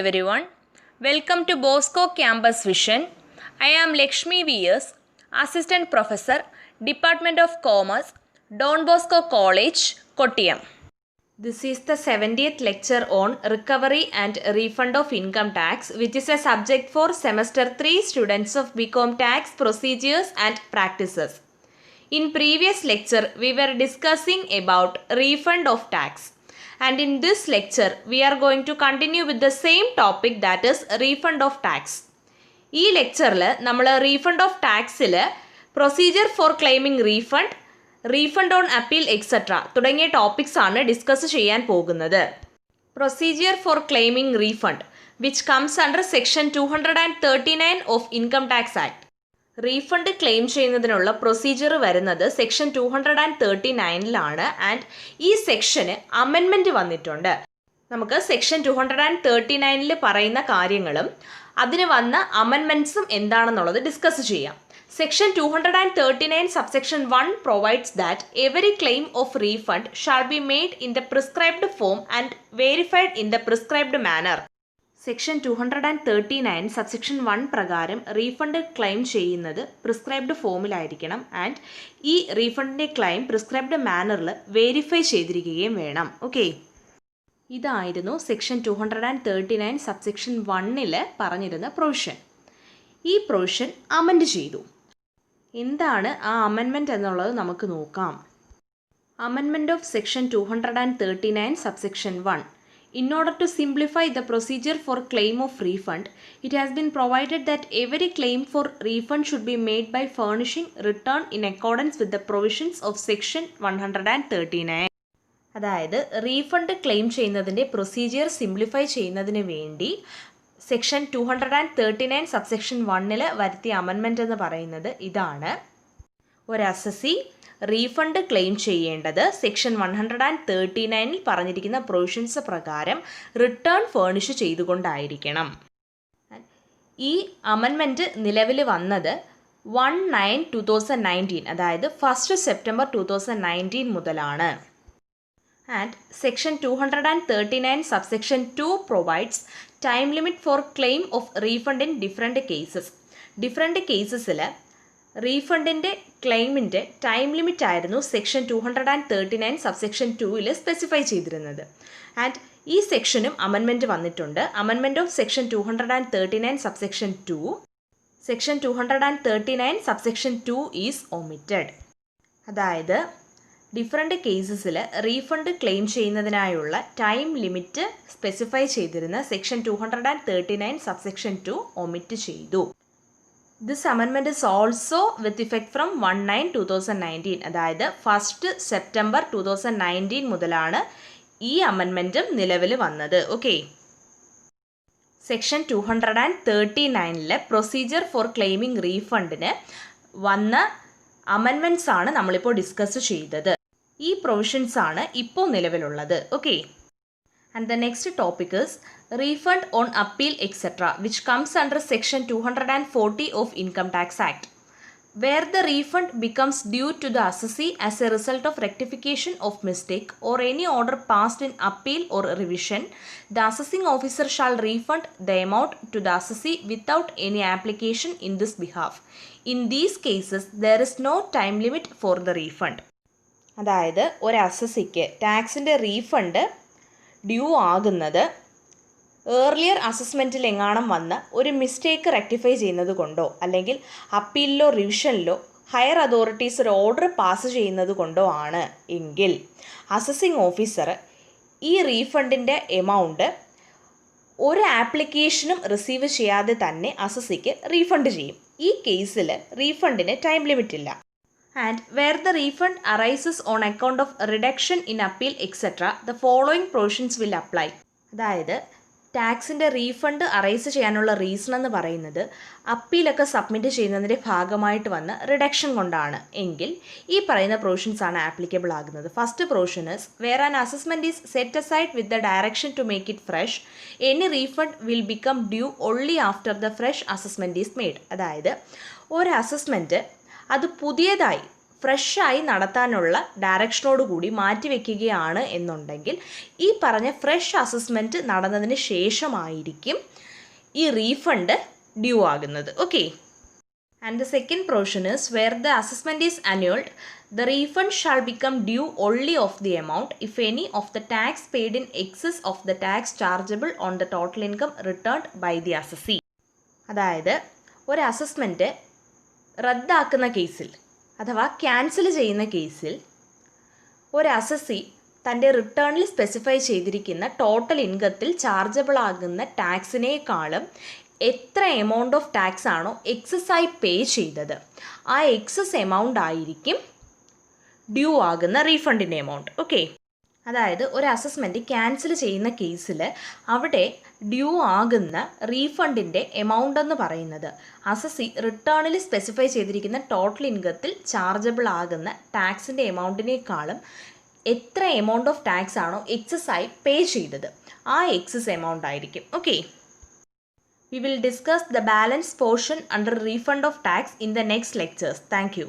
everyone. Welcome to Bosco Campus Vision. I am Lakshmi V.S., Assistant Professor, Department of Commerce, Don Bosco College, Kottayam. This is the 70th lecture on Recovery and Refund of Income Tax, which is a subject for Semester 3 students of BCom Tax Procedures and Practices. In previous lecture, we were discussing about refund of tax. And in this lecture, we are going to continue with the same topic, that is refund of tax. ഈ ലെക്ചറിൽ നമ്മൾ refund of ടാക്സിൽ procedure for claiming refund on appeal etcetera തുടങ്ങിയ topics ആണ് discuss ചെയ്യാൻ പോകുന്നത്. Procedure for claiming refund which comes under section 239 of income tax act. Refund claim ചെയ്യുന്നതിനുള്ള procedure വരുന്നത് സെക്ഷൻ 239 ആൻഡ് ഈ സെക്ഷന് അമെൻമെൻറ്റ് വന്നിട്ടുണ്ട്. നമുക്ക് സെക്ഷൻ 239 പറയുന്ന കാര്യങ്ങളും അതിന് വന്ന അമെൻമെൻറ്റ്സും എന്താണെന്നുള്ളത് ഡിസ്കസ് ചെയ്യാം. Section 239 subsection 1 provides that every claim of refund shall be made in the prescribed form and verified in the prescribed manner. Section 239 subsection 1 പ്രകാരം റീഫണ്ട് ക്ലെയിം ചെയ്യുന്നത് പ്രിസ്ക്രൈബ്ഡ് ഫോമിലായിരിക്കണം ആൻഡ് ഈ റീഫണ്ടിൻ്റെ ക്ലെയിം പ്രിസ്ക്രൈബ്ഡ് മാനറിൽ വെരിഫൈ ചെയ്തിരിക്കുകയും വേണം. Okay, ഇതായിരുന്നു section 239 subsection 1 പറഞ്ഞിരുന്ന provision. ഈ provision amend ചെയ്തു. എന്താണ് ആ അമെൻമെൻറ്റ് എന്നുള്ളത് നമുക്ക് നോക്കാം. Amendment of section 239 subsection 1. In order to simplify the procedure for claim of refund, it has been provided that every claim for refund should be made by furnishing return in accordance with the provisions of section 139. അതായത് refund claim ചെയ്യുന്നതിൻ്റെ procedure simplify ചെയ്യുന്നതിന് വേണ്ടി section 239 subsection 1 വരുത്തിയ amendment എന്ന് പറയുന്നത് ഇതാണ്. ഒരു assessee refund claim ചെയ്യേണ്ടത് സെക്ഷൻ 139 പറഞ്ഞിരിക്കുന്ന പ്രൊവിഷൻസ് പ്രകാരം റിട്ടേൺ ഫേണിഷ് ചെയ്തുകൊണ്ടായിരിക്കണം. ഈ അമെൻമെൻറ്റ് നിലവിൽ വന്നത് 1/9/2019 അതായത് 1 സെപ്റ്റംബർ 2019 മുതലാണ്. And section 239 subsection 2 provides time limit for claim of refund in different cases. Different കേസസിൽ റീഫണ്ടിൻ്റെ ക്ലെയിമിൻ്റെ ടൈം ലിമിറ്റ് ആയിരുന്നു സെക്ഷൻ 239 സബ്സെക്ഷൻ 2 സ്പെസിഫൈ ചെയ്തിരുന്നത്. ആൻഡ് ഈ സെക്ഷനും അമെൻമെൻറ്റ് വന്നിട്ടുണ്ട്. Amendment of section 239 subsection 2. Section 239 subsection 2 is omitted. അതായത് ഡിഫറെൻറ്റ് കേസസിൽ റീഫണ്ട് ക്ലെയിം ചെയ്യുന്നതിനായുള്ള ടൈം ലിമിറ്റ് സ്പെസിഫൈ ചെയ്തിരുന്ന സെക്ഷൻ 239 സബ്സെക്ഷൻ 2 ഒമിറ്റ് ചെയ്തു. This amendment is also with effect from 1/9/2019 അതായത് 1 സെപ്റ്റംബർ 2019 മുതലാണ് ഈ അമെൻമെൻറ്റും നിലവിൽ വന്നത്. Okay, section 239 procedure for claiming റീഫണ്ടിന് വന്ന അമെൻമെൻറ്റ്സ് ആണ് നമ്മളിപ്പോൾ ഡിസ്കസ് ചെയ്തത്. ഈ പ്രൊവിഷൻസ് ആണ് ഇപ്പോൾ നിലവിലുള്ളത്. Okay, and the next topic is refund on appeal etc., which comes under section 240 of income tax act, where the refund becomes due to the assessee as a result of rectification of mistake or any order passed in appeal or revision. The assessing officer shall refund the amount to the assessee without any application in this behalf. In these cases there is no time limit for the refund. അതായത് ഒരു അസസ്സിക്ക് ടാക്സിൻ്റെ refund due ആകുന്നത് earlier അസസ്മെൻറ്റിൽ എങ്ങാനും വന്ന ഒരു mistake rectify ചെയ്യുന്നത് കൊണ്ടോ അല്ലെങ്കിൽ അപ്പീലിലോ റിവിഷനിലോ higher authorities ഒരു ഓർഡർ പാസ് ചെയ്യുന്നത് കൊണ്ടോ ആണ് എങ്കിൽ അസസിങ് ഓഫീസർ ഈ റീഫണ്ടിൻ്റെ എമൗണ്ട് ഒരു ആപ്ലിക്കേഷനും റിസീവ് ചെയ്യാതെ തന്നെ അസസിക്ക് റീഫണ്ട് ചെയ്യും. ഈ കേസിൽ റീഫണ്ടിന് ടൈം ലിമിറ്റ് ഇല്ല. And where the refund arises on account of reduction in appeal etcetera the following provisions will apply. അതായത് ടാക്സിൻ്റെ റീഫണ്ട് അറൈസ് ചെയ്യാനുള്ള റീസൺ എന്ന് പറയുന്നത് അപ്പീലൊക്കെ സബ്മിറ്റ് ചെയ്യുന്നതിൻ്റെ ഭാഗമായിട്ട് വന്ന റിഡക്ഷൻ കൊണ്ടാണ് എങ്കിൽ ഈ പറയുന്ന പ്രൊവിഷൻസ് ആണ് ആപ്ലിക്കബിൾ ആകുന്നത്. First provision is where an assessment is set aside with the direction to make it fresh, any refund will become due only after the fresh assessment is made. അതായത് ഒരു assessment അത് പുതിയതായി ഫ്രഷായി നടത്താനുള്ള ഡയറക്ഷനോട് കൂടി മാറ്റിവെക്കുകയാണ് എന്നുണ്ടെങ്കിൽ ഈ പറഞ്ഞ ഫ്രഷ് അസസ്മെൻറ്റ് നടന്നതിന് ശേഷമായിരിക്കും ഈ റീഫണ്ട് ഡ്യൂ ആകുന്നത്. Okay. And the second provision is where the assessment is annulled, the refund shall become due only of the amount if any of the tax paid in excess of the tax chargeable on the total income returned by the assessee. അതായത് ഒരു assessment റദ്ദാക്കുന്ന കേസിൽ അഥവാ cancel ചെയ്യുന്ന കേസിൽ ഒരു assessee തൻ്റെ റിട്ടേണിൽ specify ചെയ്തിരിക്കുന്ന total ഇൻകത്തിൽ chargeable ആകുന്ന ടാക്സിനേക്കാളും എത്ര എമൗണ്ട് ഓഫ് ടാക്സ് ആണോ എക്സസ്സായി പേ ചെയ്തത് ആ എക്സസ് എമൗണ്ട് ആയിരിക്കും ഡ്യൂ ആകുന്ന റീഫണ്ടിൻ്റെ എമൗണ്ട്. ഓക്കെ. അതായത് ഒരു അസസ്മെൻറ്റ് ക്യാൻസൽ ചെയ്യുന്ന കേസിൽ അവിടെ ഡ്യൂ ആകുന്ന റീഫണ്ടിൻ്റെ എമൗണ്ട് എന്ന് പറയുന്നത് അസസ്സി റിട്ടേണിൽ സ്പെസിഫൈ ചെയ്തിരിക്കുന്ന ടോട്ടൽ ഇൻകത്തിൽ ചാർജബിൾ ആകുന്ന ടാക്സിൻ്റെ എമൗണ്ടിനേക്കാളും എത്ര എമൗണ്ട് ഓഫ് ടാക്സ് ആണോ എക്സസ്സായി പേ ചെയ്തത് ആ എക്സസ് എമൗണ്ട് ആയിരിക്കും. Okay. We will discuss the balance portion under refund of tax in the next lectures. Thank you.